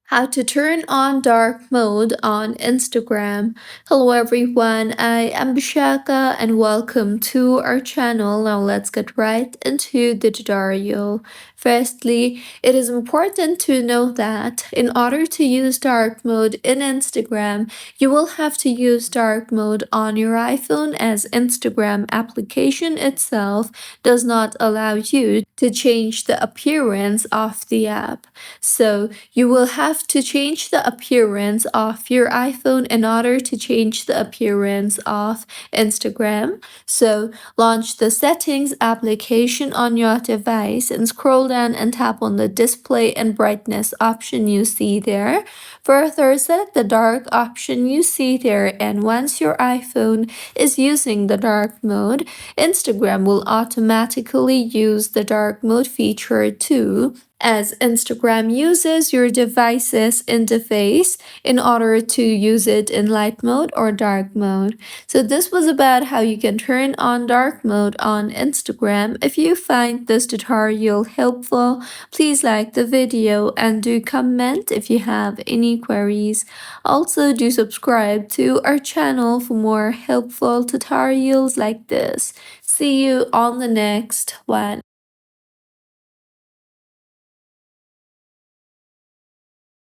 How to turn on dark mode on Instagram. Hello everyone, I am Bishaka and welcome to our channel. Now let's get right into the tutorial. Firstly, it is important to know that in order to use dark mode in Instagram, you will have to use dark mode on your iPhone as Instagram application itself does not allow you to change the appearance of the app. So you will have to change the appearance of your iPhone in order to change the appearance of Instagram. So launch the settings application on your device and scroll down and tap on the display and brightness option you see there. Further, set the dark option you see there, and once your iPhone is using the dark mode, Instagram will automatically use the dark mode feature too, as Instagram uses your device's interface in order to use it in light mode or dark mode. So this was about how you can turn on dark mode on Instagram. If you find this tutorial helpful, please like the video and do comment if you have any queries. Also do subscribe to our channel for more helpful tutorials like this. See you on the next one.